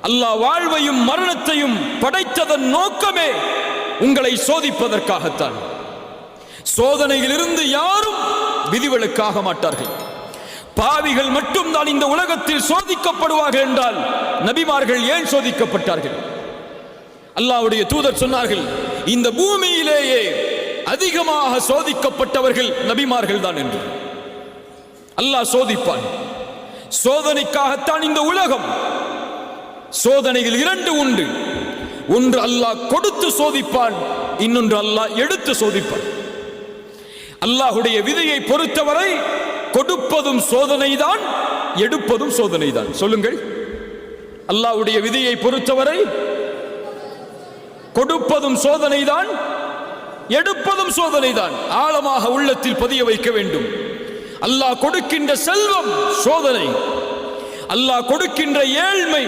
அல்லாஹ் வாழ்வையும் மரணத்தையும் படைத்ததன் நோக்கமே உங்களை சோதிப்பதற்காகத்தான். சோதனையிலிருந்து யாரும் விதிவிலக்காக மாட்டார்கள். பாவிகள் மட்டும்தான் இந்த உலகத்தில் சோதிக்கப்படுவார்கள் என்றால் நபிமார்கள் ஏன் சோதிக்கப்பட்டார்கள்? அல்லாஹ்வுடைய தூதர் சொன்னார்கள், இந்த பூமியிலேயே அதிகமாக சோதிக்கப்பட்டவர்கள் நபிமார்கள் தான் என்று. அல்லாஹ் சோதிப்பான். சோதனைக்காகத்தான் இந்த உலகம். சோதனைகள் இரண்டு உண்டு. ஒன்று அல்லாஹ் கொடுத்து சோதிப்பான், இன்னொன்று அல்லாஹ் எடுத்து சோதிப்பான். அல்லாஹ்வுடைய விதியை பொறுத்தவரை கொடுப்பதும் சோதனைதான், எடுப்பதும் சோதனைதான். சொல்லுங்கள், அல்லாஹ்வுடைய விதியை பொறுத்தவரை கொடுப்பதும் சோதனைதான், எடுப்பதும் சோதனைதான். ஆழமாக உள்ளத்தில் பதிய வைக்க வேண்டும். அல்லாஹ் கொடுக்கின்ற செல்வம் சோதனை, அல்லாஹ் கொடுக்கின்ற ஏழ்மை